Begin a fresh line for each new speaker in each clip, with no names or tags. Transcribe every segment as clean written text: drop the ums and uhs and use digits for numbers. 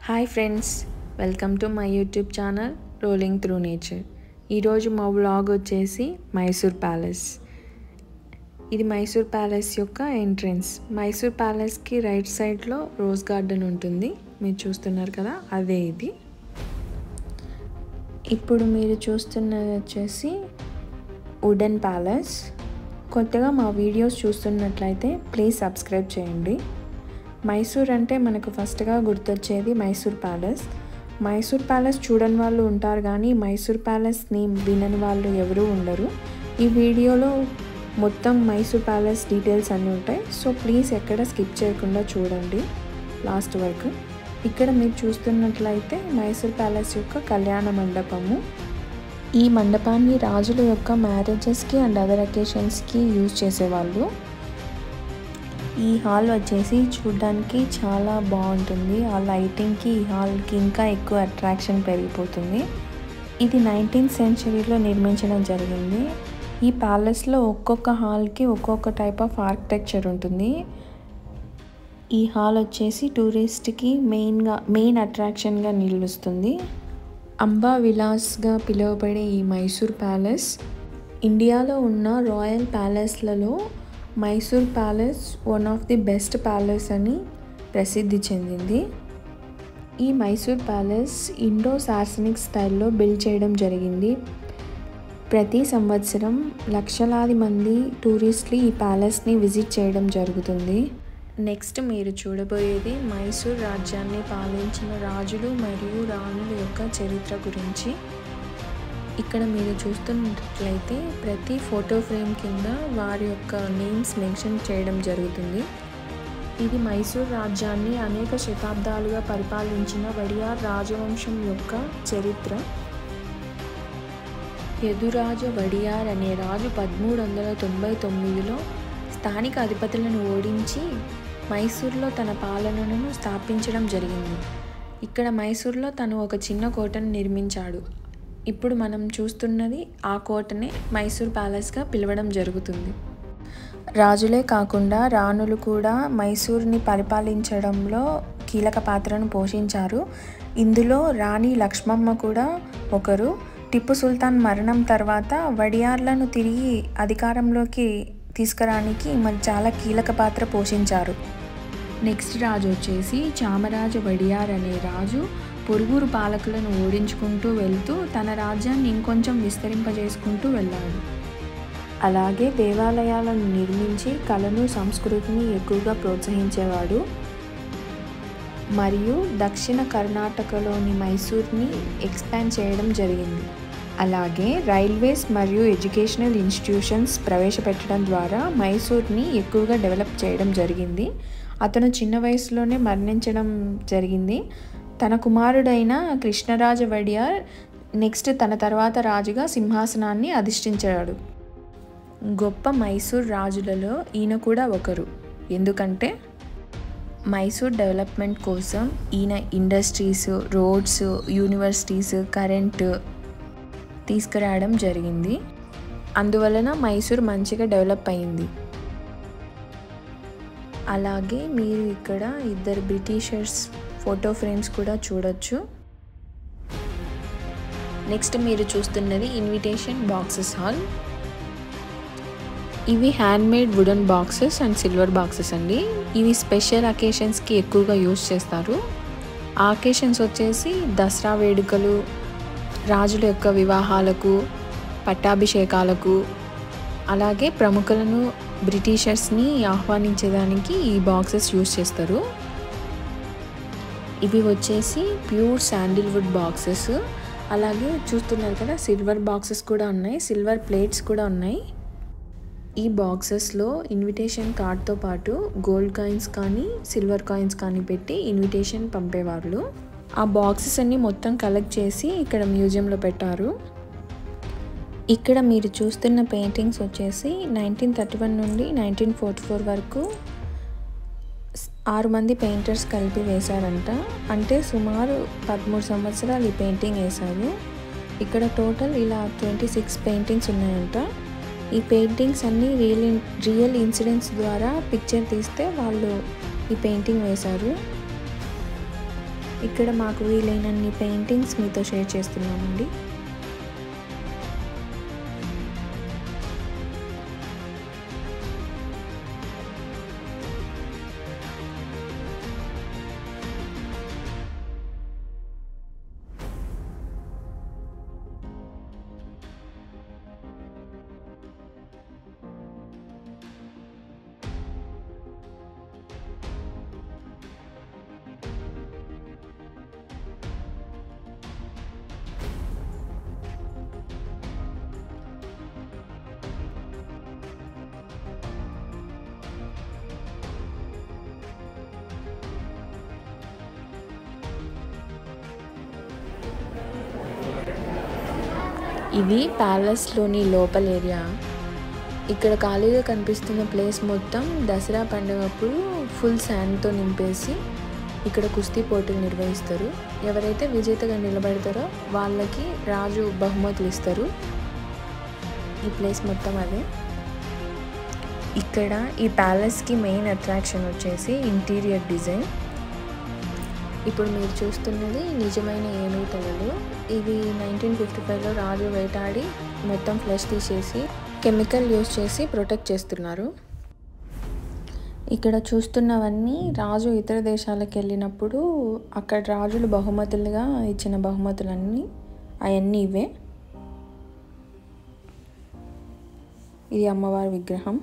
Hi friends, welcome to my YouTube channel rolling through nature. ఈరోజు మా vlog వచ్చేసి Mysore palace. ఇది మైసూర్ ప్యాలెస్ యొక్క ఎంట్రన్స్. మైసూర్ ప్యాలెస్కి రైట్ సైడ్లో రోజ్ గార్డెన్ ఉంటుంది, మీరు చూస్తున్నారు కదా, అదే ఇది. ఇప్పుడు మీరు చూస్తున్నది వచ్చేసి వుడెన్ ప్యాలెస్. కొత్తగా మా వీడియోస్ చూస్తున్నట్లయితే ప్లీజ్ సబ్స్క్రైబ్ చేయండి. మైసూర్ అంటే మనకు ఫస్ట్గా గుర్తొచ్చేది మైసూర్ ప్యాలెస్. మైసూర్ ప్యాలెస్ చూడని వాళ్ళు ఉంటారు, కానీ మైసూర్ ప్యాలెస్ని వినని వాళ్ళు ఎవరూ ఉండరు. ఈ వీడియోలో మొత్తం మైసూర్ ప్యాలెస్ డీటెయిల్స్ అన్నీ ఉంటాయి, సో ప్లీజ్ ఎక్కడ స్కిప్ చేయకుండా చూడండి లాస్ట్ వరకు. ఇక్కడ మీరు చూస్తున్నట్లయితే మైసూర్ ప్యాలెస్ యొక్క కళ్యాణ మండపము. ఈ మండపాన్ని రాజుల యొక్క మ్యారేజెస్కి అండ్ అదర్ అకేషన్స్కి యూజ్ చేసేవాళ్ళు. ఈ హాల్ వచ్చేసి చూడడానికి చాలా బాగుంటుంది. ఆ లైటింగ్కి ఈ హాల్కి ఇంకా ఎక్కువ అట్రాక్షన్ పెరిగిపోతుంది. ఇది 19th సెంచరీలో నిర్మించడం జరిగింది. ఈ ప్యాలెస్లో ఒక్కొక్క హాల్కి ఒక్కొక్క టైప్ ఆఫ్ ఆర్కిటెక్చర్ ఉంటుంది. ఈ హాల్ వచ్చేసి టూరిస్ట్కి మెయిన్ అట్రాక్షన్గా నిలుస్తుంది. అంబా విలాస్గా పిలువబడే ఈ మైసూర్ ప్యాలెస్ ఇండియాలో ఉన్న రాయల్ ప్యాలెస్లలో Mysore palace one of the best palace అని ప్రసిద్ధి చెందింది. ఈ మైసూర్ ప్యాలెస్ ఇండో సార్సనిక్ స్టైల్లో బిల్డ్ చేయడం జరిగింది. ప్రతి సంవత్సరం లక్షలాది మంది టూరిస్టులు ఈ ప్యాలెస్ని విజిట్ చేయడం జరుగుతుంది. నెక్స్ట్ మీరు చూడబోయేది మైసూర్ రాజ్యాన్ని పాలించిన రాజులు మరియు రాణుల యొక్క చరిత్ర గురించి. ఇక్కడ మీరు చూస్తున్నట్లయితే ప్రతి ఫోటో ఫ్రేమ్ కింద వారి యొక్క నేమ్స్ మెన్షన్ చేయడం జరుగుతుంది. ఇది మైసూర్ రాజ్యాన్ని అనేక శతాబ్దాలుగా పరిపాలించిన వడియార్ రాజవంశం యొక్క చరిత్ర. యదురాజ వడియార్ అనే రాజు 1399లో స్థానిక అధిపతులను ఓడించి మైసూర్లో తన పాలనను స్థాపించడం జరిగింది. ఇక్కడ మైసూర్లో తను ఒక చిన్న కోటను నిర్మించాడు. ఇప్పుడు మనం చూస్తున్నది ఆ కోటనే మైసూర్ ప్యాలెస్గా పిలవడం జరుగుతుంది. రాజులే కాకుండా రాణులు కూడా మైసూర్ని పరిపాలించడంలో కీలక పాత్రను పోషించారు. ఇందులో రాణి లక్ష్మమ్మ కూడా ఒకరు. టిప్పు సుల్తాన్ మరణం తర్వాత వడియార్లను తిరిగి అధికారంలోకి తీసుకురానికి చాలా కీలక పాత్ర పోషించారు. నెక్స్ట్ రాజు వచ్చేసి చామరాజ వడియార్ అనే రాజు పొరుగురు పాలకులను ఓడించుకుంటూ వెళ్తూ తన రాజ్యాన్ని ఇంకొంచెం విస్తరింపజేసుకుంటూ వెళ్ళాడు. అలాగే దేవాలయాలను నిర్మించి కళను సంస్కృతిని ఎక్కువగా ప్రోత్సహించేవాడు. మరియు దక్షిణ కర్ణాటకలోని మైసూర్ని ఎక్స్పాండ్ చేయడం జరిగింది. అలాగే రైల్వేస్ మరియు ఎడ్యుకేషనల్ ఇన్స్టిట్యూషన్స్ ప్రవేశపెట్టడం ద్వారా మైసూర్ని ఎక్కువగా డెవలప్ చేయడం జరిగింది. అతను చిన్న వయసులోనే మరణించడం జరిగింది. తన కుమారుడైన కృష్ణరాజ వడియార్ నెక్స్ట్ తన తర్వాత రాజుగా సింహాసనాన్ని అధిష్ఠించాడు. గొప్ప మైసూర్ రాజులలో ఈయన కూడా ఒకరు. ఎందుకంటే మైసూర్ డెవలప్మెంట్ కోసం ఈయన ఇండస్ట్రీస్, రోడ్స్, యూనివర్సిటీస్, కరెంటు తీసుకురావడం జరిగింది. అందువలన మైసూర్ మంచిగా డెవలప్ అయింది. అలాగే మీరు ఇక్కడ ఇద్దరు బ్రిటిషర్స్ ఫోటో ఫ్రేమ్స్ కూడా చూడొచ్చు. నెక్స్ట్ మీరు చూస్తున్నది ఇన్విటేషన్ బాక్సెస్ హాల్. ఇవి handmade wooden boxes and silver boxes అండి. ఇవి స్పెషల్ అకేషన్స్కి ఎక్కువగా యూజ్ చేస్తారు. ఆ అకేషన్స్ వచ్చేసి దసరా వేడుకలు, రాజుల యొక్క వివాహాలకు, పట్టాభిషేకాలకు, అలాగే ప్రముఖులను బ్రిటిషర్స్ని ఆహ్వానించేదానికి ఈ బాక్సెస్ యూజ్ చేస్తారు. ఇవి వచ్చేసి ప్యూర్ శాండిల్వుడ్ బాక్సెస్. అలాగే చూస్తున్నారు కదా, సిల్వర్ బాక్సెస్ కూడా ఉన్నాయి, సిల్వర్ ప్లేట్స్ కూడా ఉన్నాయి. ఈ బాక్సెస్లో ఇన్విటేషన్ కార్డ్తో పాటు గోల్డ్ కాయిన్స్ కానీ సిల్వర్ కాయిన్స్ కానీ పెట్టి ఇన్విటేషన్ పంపేవాళ్ళు. ఆ బాక్సెస్ అన్నీ మొత్తం కలెక్ట్ చేసి ఇక్కడ మ్యూజియంలో పెట్టారు. ఇక్కడ మీరు చూస్తున్న పెయింటింగ్స్ వచ్చేసి 1931 నుండి 1944 వరకు 6 మంది పెయింటర్స్ కలిపి వేశారంట. అంటే సుమారు 13 సంవత్సరాలు ఈ పెయింటింగ్ వేశారు. ఇక్కడ టోటల్ ఇలా 26 పెయింటింగ్స్ ఉన్నాయంట. ఈ పెయింటింగ్స్ అన్నీ రియల్ ఇన్సిడెంట్స్ ద్వారా పిక్చర్ తీస్తే వాళ్ళు ఈ పెయింటింగ్ వేశారు. ఇక్కడ మాకు వీలైనన్ని పెయింటింగ్స్ మీతో షేర్ చేస్తున్నామండి. ఇది ప్యాలెస్లోని లోపల ఏరియా. ఇక్కడ ఖాళీగా కనిపిస్తున్న ప్లేస్ మొత్తం దసరా పండుగప్పుడు ఫుల్ శాండ్తో నింపేసి ఇక్కడ కుస్తీ పోటీలు నిర్వహిస్తారు. ఎవరైతే విజేతగా నిలబడతారో వాళ్ళకి రాజు బహుమతులు ఇస్తారు. ఈ ప్లేస్ మొత్తం అదే. ఇక్కడ ఈ ప్యాలెస్కి మెయిన్ అట్రాక్షన్ వచ్చేసి ఇంటీరియర్ డిజైన్. ఇప్పుడు మీరు చూస్తున్నది నిజమైన ఏనుగు తలలు. ఇవి 1955లో రాజు వేటాడి మొత్తం ఫ్లెష్ తీసేసి కెమికల్ యూజ్ చేసి ప్రొటెక్ట్ చేస్తున్నారు. ఇక్కడ చూస్తున్నవన్నీ రాజు ఇతర దేశాలకు వెళ్ళినప్పుడు అక్కడ రాజులు బహుమతులుగా ఇచ్చిన బహుమతులన్నీ అవన్నీ ఇవే. ఇది అమ్మవారి విగ్రహం.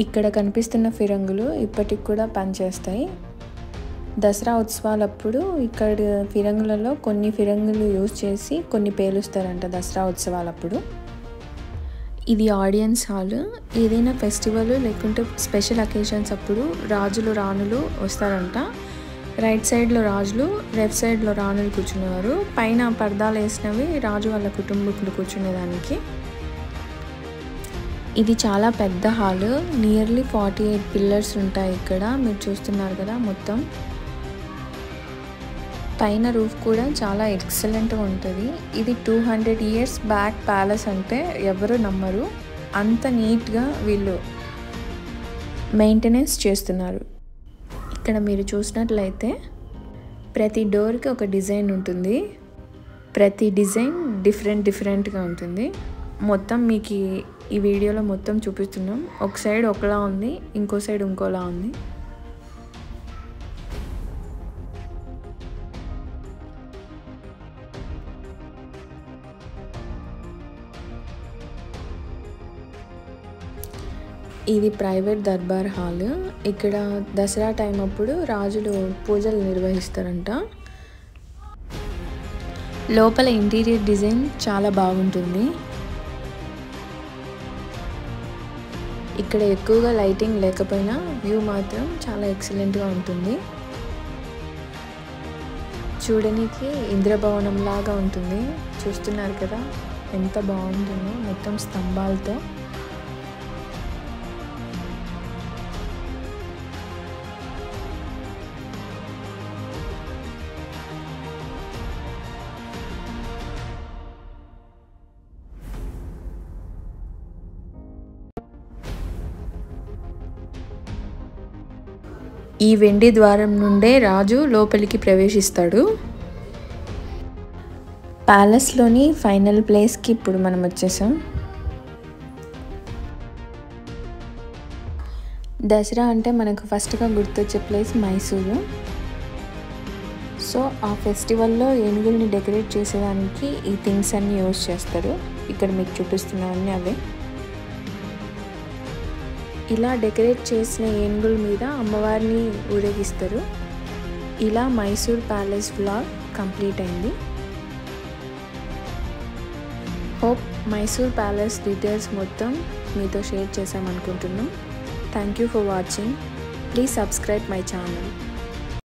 ఇక్కడ కనిపిస్తున్న ఫిరంగులు ఇప్పటికి కూడా పనిచేస్తాయి. దసరా ఉత్సవాలప్పుడు ఇక్కడ ఫిరంగులలో కొన్ని ఫిరంగులు యూజ్ చేసి కొన్ని పేలుస్తారంట దసరా ఉత్సవాలప్పుడు. ఇది ఆడియన్స్ హాల్. ఏదైనా ఫెస్టివల్ లేకుంటే స్పెషల్ అకేషన్స్ అప్పుడు రాజులు రాణులు వస్తారంట. రైట్ సైడ్లో రాజులు, లెఫ్ట్ సైడ్లో రాణులు కూర్చునేవారు. పైన పర్దాలు వేసినవి రాజు వాళ్ళ కుటుంబీకులు కూర్చునేదానికి. ఇది చాలా పెద్ద హాల్. నియర్లీ 48 పిల్లర్స్ ఉంటాయి ఇక్కడ. మీరు చూస్తున్నారు కదా మొత్తం. పైన రూఫ్ కూడా చాలా ఎక్సలెంట్గా ఉంటుంది. ఇది 200 years బ్యాక్ ప్యాలెస్ అంటే ఎవరు నమ్మరు. అంత నీట్గా వీళ్ళు మెయింటెనెన్స్ చేస్తున్నారు. ఇక్కడ మీరు చూసినట్లయితే ప్రతి డోర్కి ఒక డిజైన్ ఉంటుంది. ప్రతి డిజైన్ డిఫరెంట్గా ఉంటుంది. మొత్తం మీకు ఈ వీడియోలో మొత్తం చూపిస్తున్నాం. ఒక సైడ్ ఒకలా ఉంది, ఇంకో సైడ్ ఇంకోలా ఉంది. ఇది ప్రైవేట్ దర్బార్ హాల్. ఇక్కడ దసరా టైం అప్పుడు రాజులు పూజలు నిర్వహిస్తారంట. లోపల ఇంటీరియర్ డిజైన్ చాలా బాగుంటుంది. ఇక్కడ ఎక్కువగా లైటింగ్ లేకపోయినా వ్యూ మాత్రం చాలా ఎక్సలెంట్గా ఉంటుంది. చూడడానికి ఇంద్రభవనం లాగా ఉంటుంది. చూస్తున్నారు కదా ఎంత బాగుంటుందో మొత్తం స్తంభాలతో. ఈ వెండి ద్వారం నుండే రాజు లోపలికి ప్రవేశిస్తాడు. ప్యాలెస్లోని ఫైనల్ ప్లేస్కి ఇప్పుడు మనం వచ్చేసాం. దసరా అంటే మనకు ఫస్ట్గా గుర్తొచ్చే ప్లేస్ మైసూరు. సో ఆ ఫెస్టివల్లో ఏనుగుల్ని డెకరేట్ చేసేదానికి ఈ థింగ్స్ అన్నీ యూజ్ చేస్తారు. ఇక్కడ మీకు చూపిస్తున్నవన్నీ అవే. ఇలా డెకరేట్ చేసిన ఏనుగుల మీద అమ్మవారిని ఊరేగిస్తారు. ఇలా మైసూర్ ప్యాలెస్ వ్లాగ్ కంప్లీట్ అయింది. హోప్ మైసూర్ ప్యాలెస్ డీటెయిల్స్ మొత్తం మీతో షేర్ చేసామనుకుంటున్నాం. Thank you for watching. Please subscribe my channel.